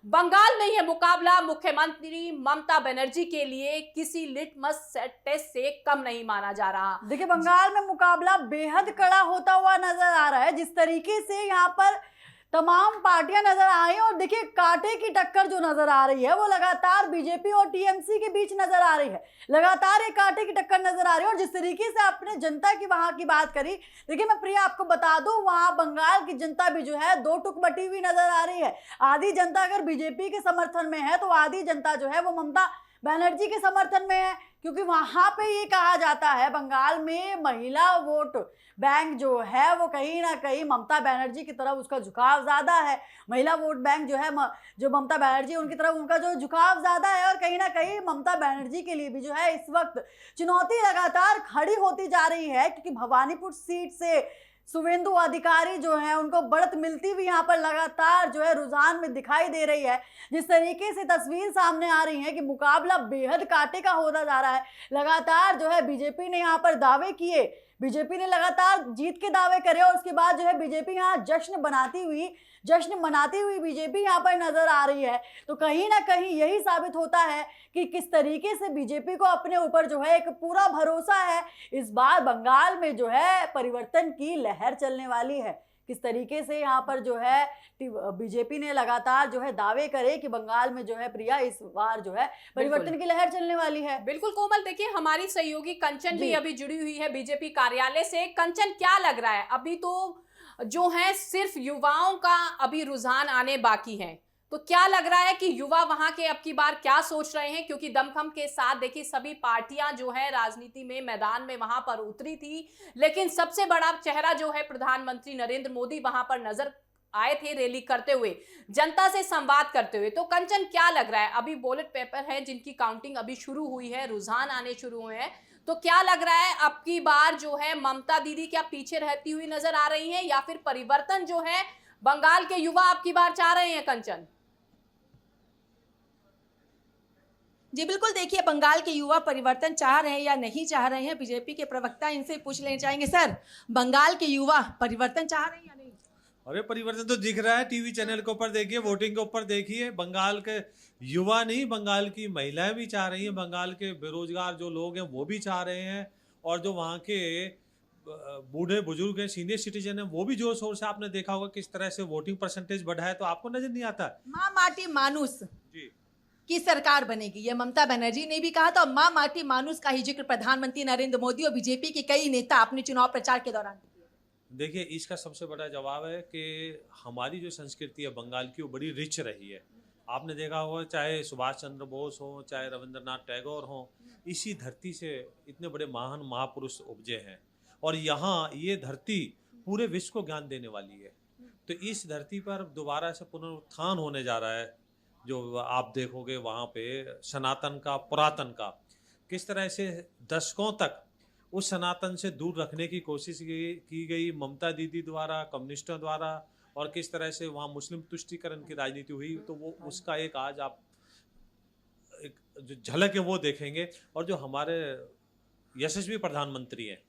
बंगाल में यह मुकाबला मुख्यमंत्री ममता बनर्जी के लिए किसी लिटमस टेस्ट से कम नहीं माना जा रहा। देखिए, बंगाल में मुकाबला बेहद कड़ा होता हुआ नजर आ रहा है। जिस तरीके से यहाँ पर तमाम पार्टियां नजर आई और देखिए कांटे की टक्कर जो नजर आ रही है वो लगातार बीजेपी और टीएमसी के बीच नजर आ रही है। लगातार एक कांटे की टक्कर नजर आ रही है। और जिस तरीके से आपने जनता की वहां की बात करी, देखिए मैं प्रिया आपको बता दूं, वहां बंगाल की जनता भी जो है दो टुक बटी हुई नजर आ रही है। आधी जनता अगर बीजेपी के समर्थन में है तो आधी जनता जो है वो ममता बनर्जी के समर्थन में है, क्योंकि वहां पे ये कहा जाता है बंगाल में महिला वोट बैंक जो है वो कहीं ना कहीं ममता बनर्जी की तरफ उसका झुकाव ज्यादा है। महिला वोट बैंक जो है जो ममता बनर्जी उनकी तरफ उनका जो झुकाव ज्यादा है। और कहीं ना कहीं ममता बनर्जी के लिए भी जो है इस वक्त चुनौती लगातार खड़ी होती जा रही है, क्योंकि भवानीपुर सीट से शुवेंदु अधिकारी जो है उनको बढ़त मिलती हुई यहाँ पर लगातार जो है रुझान में दिखाई दे रही है। जिस तरीके से तस्वीर सामने आ रही है कि मुकाबला बेहद कांटे का होता जा रहा है। लगातार जो है बीजेपी ने यहाँ पर दावे किए, बीजेपी ने लगातार जीत के दावे करे और उसके बाद जो है बीजेपी यहाँ जश्न मनाती हुई बीजेपी यहाँ पर नजर आ रही है। तो कहीं ना कहीं यही साबित होता है कि किस तरीके से बीजेपी को अपने ऊपर जो है एक पूरा भरोसा है। इस बार बंगाल में जो है परिवर्तन की लहर चलने वाली है। किस तरीके से यहाँ पर जो है बीजेपी ने लगातार जो है दावे करे कि बंगाल में जो है प्रिया इस बार जो है परिवर्तन की लहर चलने वाली है। बिल्कुल कोमल, देखिए हमारी सहयोगी कंचन भी अभी जुड़ी हुई है बीजेपी कार्यालय से। कंचन, क्या लग रहा है, अभी तो जो है सिर्फ युवाओं का अभी रुझान आने बाकी है, तो क्या लग रहा है कि युवा वहां के अब की बार क्या सोच रहे हैं? क्योंकि दमखम के साथ देखिए सभी पार्टियां जो है राजनीति में मैदान में वहां पर उतरी थी, लेकिन सबसे बड़ा चेहरा जो है प्रधानमंत्री नरेंद्र मोदी वहां पर नजर आए थे रैली करते हुए, जनता से संवाद करते हुए। तो कंचन, क्या लग रहा है, अभी बैलेट पेपर है जिनकी काउंटिंग अभी शुरू हुई है, रुझान आने शुरू हुए हैं, तो क्या लग रहा है अब की बार जो है ममता दीदी क्या पीछे रहती हुई नजर आ रही हैं, या फिर परिवर्तन जो है बंगाल के युवा अब की बार चाह रहे हैं? कंचन जी बिल्कुल, देखिए बंगाल के युवा परिवर्तन चाह रहे हैं या नहीं चाह रहे हैं, बीजेपी के प्रवक्ता इनसे पूछ लेना चाहेंगे। सर, बंगाल के युवा परिवर्तन चाह रहे हैं या नहीं? अरे परिवर्तन तो दिख रहा है, टीवी चैनल के ऊपर देखिए, वोटिंग के ऊपर देखिए। बंगाल के युवा नहीं, बंगाल की महिलाएं भी चाह रही हैं, बंगाल के बेरोजगार जो लोग हैं वो भी चाह रहे हैं, और जो वहाँ के बूढ़े बुजुर्ग हैं, सीनियर सिटीजन हैं, वो भी जोर शोर से, आपने देखा होगा किस तरह से वोटिंग परसेंटेज बढ़ा है, तो आपको नजर नहीं आता? माँ माटी मानुस जी की सरकार बनेगी, ये ममता बनर्जी ने भी कहा था। और माँ माटी मानुस का ही जिक्र प्रधानमंत्री नरेंद्र मोदी और बीजेपी के कई नेता अपने चुनाव प्रचार के दौरान किए। देखिए, इसका सबसे बड़ा जवाब है कि हमारी जो संस्कृति है बंगाल की, वो बड़ी रिच रही है। आपने देखा होगा, चाहे सुभाष चंद्र बोस हो, चाहे रविंद्रनाथ टैगोर हो, इसी धरती से इतने बड़े महान महापुरुष उपजे हैं, और यहाँ ये धरती पूरे विश्व को ज्ञान देने वाली है। तो इस धरती पर दोबारा से पुनरुत्थान होने जा रहा है। जो आप देखोगे वहाँ पे सनातन का, पुरातन का, किस तरह से दशकों तक उस सनातन से दूर रखने की कोशिश की गई ममता दीदी द्वारा, कम्युनिस्टों द्वारा, और किस तरह से वहाँ मुस्लिम तुष्टीकरण की राजनीति हुई, तो वो उसका एक आज आप एक जो झलक है वो देखेंगे। और जो हमारे यशस्वी प्रधानमंत्री हैं,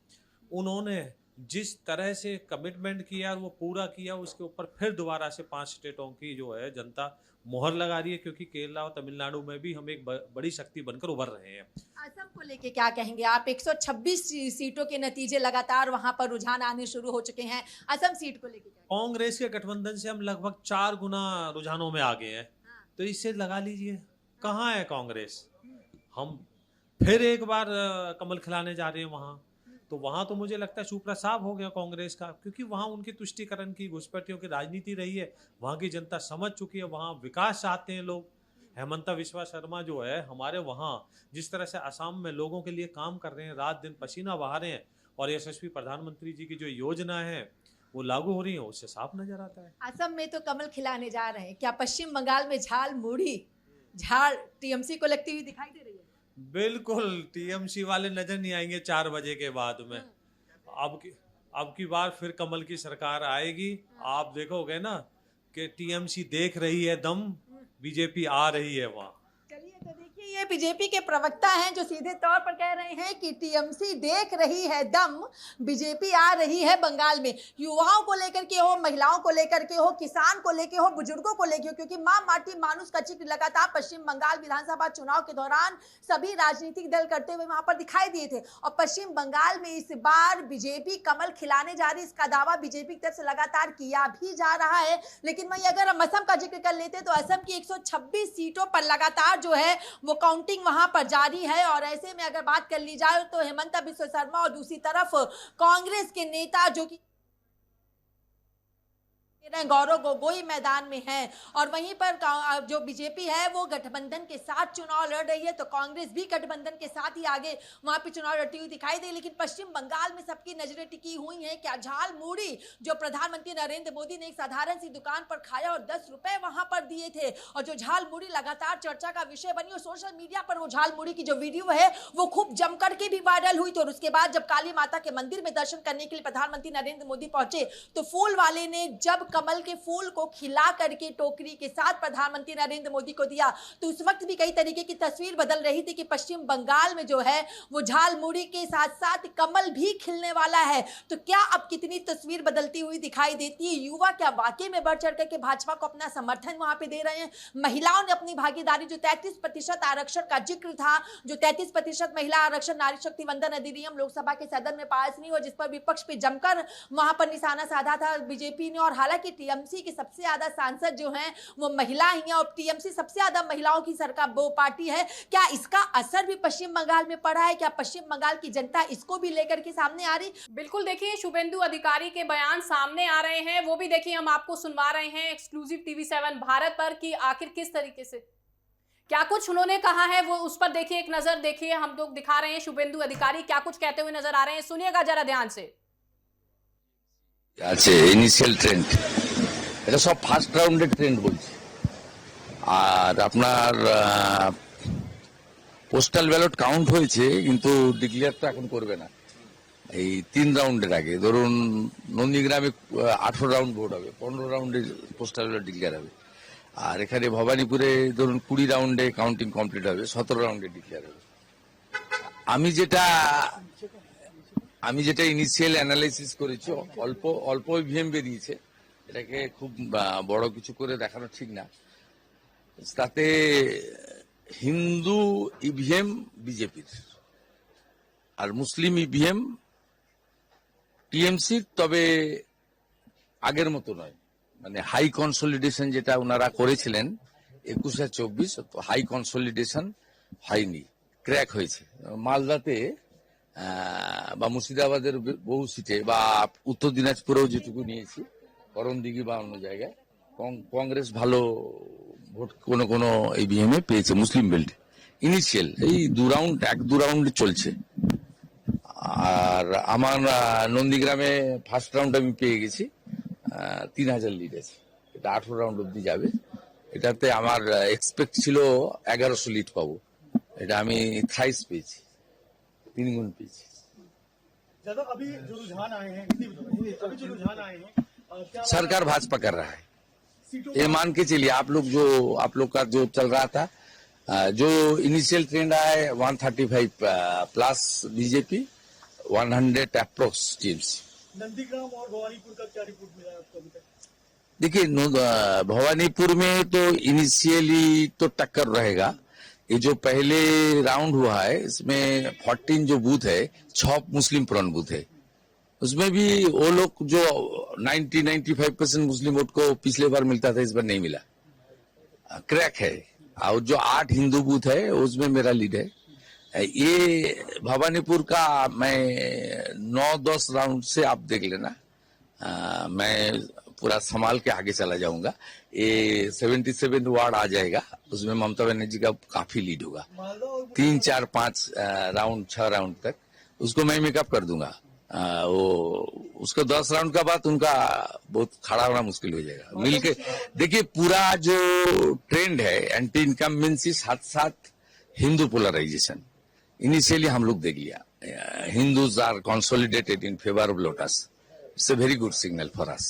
उन्होंने जिस तरह से कमिटमेंट किया वो पूरा किया, उसके ऊपर फिर दोबारा से 5 स्टेटों की जो है जनता मोहर लगा रही है, क्योंकि केरला और तमिलनाडु में भी हम एक बड़ी शक्ति बनकर उभर रहे हैं। असम को लेके क्या कहेंगे आप? 126 सीटों के नतीजे लगातार वहां पर रुझान आने शुरू हो चुके हैं, असम सीट को लेके क्या? कांग्रेस के गठबंधन से हम लगभग 4 गुना रुझानों में आ गए हैं, तो इससे लगा लीजिए कहाँ है कांग्रेस। हम फिर एक बार कमल खिलाने जा रहे हैं वहाँ, तो वहाँ तो मुझे लगता है सुप्रसाद हो गया कांग्रेस का, क्योंकि वहाँ उनकी तुष्टीकरण की, घुसपैठियों की राजनीति रही है। वहाँ की जनता समझ चुकी है, वहाँ विकास चाहते हैं लोग। हेमंता विश्वा शर्मा जो है हमारे वहाँ, जिस तरह से असम में लोगों के लिए काम कर रहे हैं, रात दिन पसीना बहा रहे हैं, और यशस्वी प्रधानमंत्री जी की जो योजना है वो लागू हो रही है, उससे साफ नजर आता है। असम में तो कमल खिलाने जा रहे हैं, क्या पश्चिम बंगाल में झाड़ टीएमसी को लगती हुई दिखाई दे रही है? बिल्कुल, टीएमसी वाले नजर नहीं आएंगे 4 बजे के बाद में। अब की बार फिर कमल की सरकार आएगी। आप देखोगे ना कि टीएमसी देख रही है दम, बीजेपी आ रही है वहाँ। चलिए, तो देखिए ये बीजेपी के प्रवक्ता हैं जो सीधे तौर पर कह रहे हैं कि टीएमसी देख रही है दम, बीजेपी आ रही है बंगाल में। युवाओं को लेकर के हो, महिलाओं को लेकर के हो, किसान को लेकर हो, बुजुर्गों को लेकर हो, क्योंकि मां माटी मानुष का जिक्र लगातार पश्चिम बंगाल विधानसभा चुनाव के दौरान सभी राजनीतिक दल करते हुए वहां पर दिखाई दिए थे। और पश्चिम बंगाल में इस बार बीजेपी कमल खिलाने जा रही, इसका दावा बीजेपी की तरफ से लगातार किया भी जा रहा है। लेकिन वहीं अगर हम असम का जिक्र कर लेते तो असम की 126 सीटों पर लगातार जो है वो काउंटिंग वहां पर जारी है। और ऐसे में अगर बात कर ली जाए तो हेमंत बिस्वा शर्मा और दूसरी तरफ कांग्रेस के नेता जो कि गौरव गोगोई मैदान में है, और वहीं पर जो बीजेपी है वो गठबंधन के साथ चुनाव लड़ रही है, तो कांग्रेस भी गठबंधन के साथ ही आगे वहां पे चुनाव लड़ती हुई दिखाई दे। लेकिन पश्चिम बंगाल में सबकी नजरें टिकी हुई हैं। क्या झालमुड़ी जो प्रधानमंत्री नरेंद्र मोदी ने एक साधारण सी दुकान पर खाया और 10 रुपए वहां पर दिए थे, और जो झालमुड़ी लगातार चर्चा का विषय बनी और सोशल मीडिया पर वो झालमुड़ी की जो वीडियो है वो खूब जमकर के भी वायरल हुई। तो उसके बाद जब काली माता के मंदिर में दर्शन करने के लिए प्रधानमंत्री नरेंद्र मोदी पहुंचे तो फूल वाले ने जब कमल के फूल को खिला करके टोकरी के साथ प्रधानमंत्री नरेंद्र मोदी को दिया, तो उस वक्त भी कई तरीके की तस्वीर बदल रही थी कि पश्चिम बंगाल में जो है वो झालमुड़ी के साथ साथ कमल भी खिलने वाला है। तो क्या अब कितनी तस्वीर बदलती हुई दिखाई देती है? युवा क्या वाकई में बढ़ चढ़ करके भाजपा को अपना समर्थन वहां पे दे रहे हैं? महिलाओं ने अपनी भागीदारी, जो 33% आरक्षण का जिक्र था, जो 33% महिला आरक्षण नारी शक्ति वंदन अधिनियम लोकसभा के सदन में पास नहीं हुआ, जिस पर विपक्ष पे जमकर वहां पर निशाना साधा था बीजेपी ने। और हालांकि टीएमसी के सबसे ज्यादा सांसद जो हैं वो महिला ही हैं, और टीएमसी सबसे ज्यादा महिलाओं की सरकार वो पार्टी है। क्या इसका असर भी पश्चिम बंगाल में पड़ा है? क्या पश्चिम बंगाल की जनता इसको भी लेकर के सामने आ रही? बिल्कुल, देखिए शुभेंदु अधिकारी के बयान सामने आ रहे हैं, वो भी देखिए हम आपको सुनवा रहे हैं एक्सक्लूसिव TV7 भारत पर कि आखिर किस तरीके से क्या कुछ उन्होंने कहा है, वो उस पर देखिए एक नजर देखिए। हम लोग दिखा रहे हैं शुभेंदु अधिकारी क्या कुछ कहते हुए नजर आ रहे हैं, सुनिएगा जरा ध्यान से। আছে ইনিশিয়াল ট্রেন্ড, এটা সব ফার্স্ট রাউন্ডের ট্রেন্ড বলছি। আর আপনার পোস্টাল ব্যালট কাউন্ট হয়েছে কিন্তু ডিক্লেয়ার তো এখন করবে না, এই 3 রাউন্ডের আগে। ধরুন নন্দীগ্রামে 18 রাউন্ড ভোট হবে, 15 রাউন্ডে পোস্টাল ব্যালট ডিক্লেয়ার হবে। আর এখানে ভবানীপুরে ধরুন 20 রাউন্ডে কাউন্টিং কমপ্লিট হবে, 17 রাউন্ডে ডিক্লেয়ার হবে। আমি যেটা ইনিশিয়াল অ্যানালাইসিস করেছি, অল্প ইভিএম বেরিয়েছে, এটাকে খুব বড় কিছু করে দেখানো ঠিক না। তাতে হিন্দু ইভিএম বিজেপির আর মুসলিম ইভিএম টিএমসির, তবে আগের মতো নয়। মানে হাই কনসলিডেশন যেটা ওনারা করেছিলেন 21 আর 24, হাই কনসলিডেশন হয়নি, ক্র্যাক হয়েছে। মালদাতে বা মুর্শিদাবাদের বহু সিটে বা উত্তর দিনাজপুরেও যেটুকু নিয়েছি, করণদিঘি বা অন্য জায়গায় কংগ্রেস ভালো ভোট কোন ইভিএম এ পেয়েছে মুসলিম বেল্ট। ইনিশিয়াল এই 1-2 রাউন্ড চলছে। আর আমার নন্দীগ্রামে ফার্স্ট রাউন্ড আমি পেয়ে গেছি, 3000 লিড আছে, এটা 18 রাউন্ড অব্দি যাবে। এটাতে আমার এক্সপেক্ট ছিল 1100 লিড পাবো, এটা আমি থাইস পেয়েছি, 3 गुण पीछे। अभी जो रुझान आए हैं, सरकार भाजपा कर रहा है, ये मान के चलिए। आप लोग का जो चल रहा था, जो इनिशियल ट्रेंड आया है 135 plus BJP, 100 approx TMC. Nandigram और भवानीपुर का क्या रिपोर्ट मिला है आपको अभी तक? देखिए भवानीपुर में तो इनिशियली तो टक्कर रहेगा। ये जो पहले राउंड हुआ है इसमें 14 जो बूथ है, 6 मुस्लिम प्रॉन बूथ है, उसमें भी वो लोग जो 90-95% मुस्लिम वोट को पिछले बार मिलता था, इस बार नहीं मिला, क्रैक है। और जो 8 हिंदू बूथ है उसमें मेरा लीड है। ये भवानीपुर का मैं 9-10 राउंड से आप देख लेना, मैं पूरा संभाल के आगे चला जाऊंगा। ये 77 वार्ड आ जाएगा, उसमें ममता बनर्जी का काफी लीड होगा। 3, 4, 5 राउंड 6 राउंड तक उसको मैं मेकअप कर दूंगा। वो उसको 10 राउंड का बाद उनका बहुत खड़ा होना मुश्किल हो जाएगा। मिलके देखिए पूरा जो ट्रेंड है एंटी इनकम्बेंसी साथ साथ हिंदू पोलराइजेशन, इनिशियली हम लोग देख लिया। Hindus are consolidated in favour of lotus, it's a very good signal for us.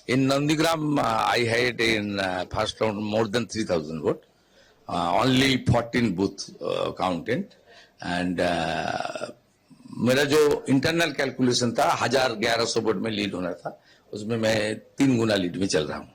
In Nandigram, I had in first round more than 3000 vote. only 14 booth counted and मेरा जो internal calculation था 1100 vote में lead होना था, उसमें मैं 3 गुना lead में चल रहा हूँ।